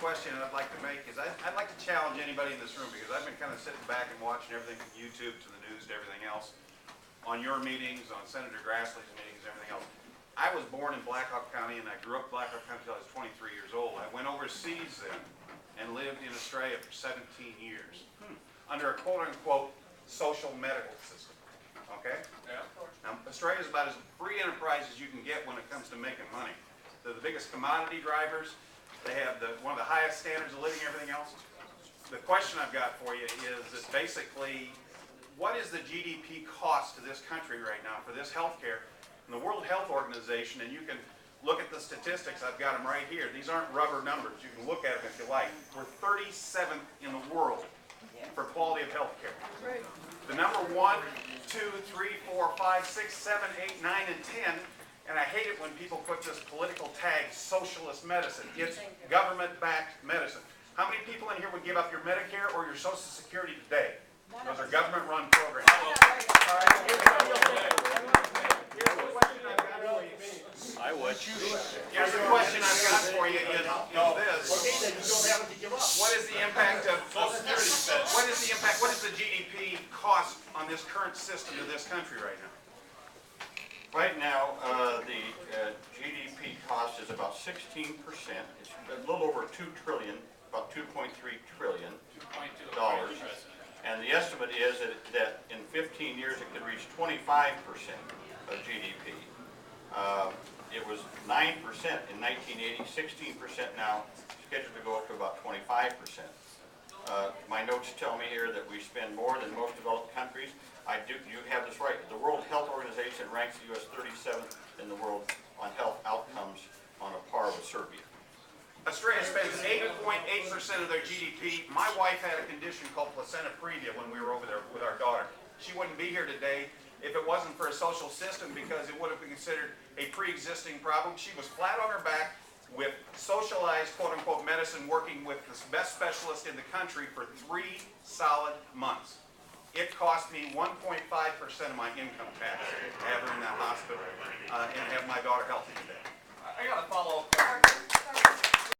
question I'd like to make is I'd like to challenge anybody in this room, because I've been kind of sitting back and watching everything from YouTube to the news to everything else, on your meetings, on Senator Grassley's meetings, everything else. I was born in Blackhawk County, and I grew up in Blackhawk County until I was 23 years old. I went overseas then and lived in Australia for 17 years under a quote-unquote social medical system. Okay? Yeah. Now, Australia is about as free enterprise as you can get when it comes to making money. They're the biggest commodity drivers. They have one of the highest standards of living, everything else. The question I've got for you is that basically, what is the GDP cost to this country right now for this healthcare? And the World Health Organization, and you can look at the statistics, I've got them right here. These aren't rubber numbers. You can look at them if you like. We're 37th in the world for quality of healthcare. The number 1, 2, 3, 4, 5, 6, 7, 8, 9, and 10, and I hate it when people put this political tag, socialist medicine. It's government-backed medicine. How many people in here would give up your Medicare or your Social Security today? Those are government-run programs. All right. Here's the question I've got for you. I would. Here's the question I've got for you is this. What is the impact of what is the GDP cost on this current system to this country right now? Right now, the GDP cost is about 16%. It's a little over $2 trillion, about $2.3 trillion. And the estimate is that in 15 years it could reach 25% of GDP. It was 9% in 1980, 16% now, scheduled to go up to about 25%. My notes tell me here that we spend more than most developed countries. You have this right. The World Health Organization ranks the U.S. 37th in the world on health outcomes, on a par with Serbia. Australia spends 8.8% of their GDP. My wife had a condition called placenta previa when we were over there with our daughter. She wouldn't be here today if it wasn't for a social system, because it would have been considered a pre-existing problem. She was flat on her back with socialized, quote-unquote, medicine, working with the best specialist in the country for 3 solid months. It cost me 1.5% of my income tax to have her in that hospital and have my daughter healthy today. I got a follow-up question.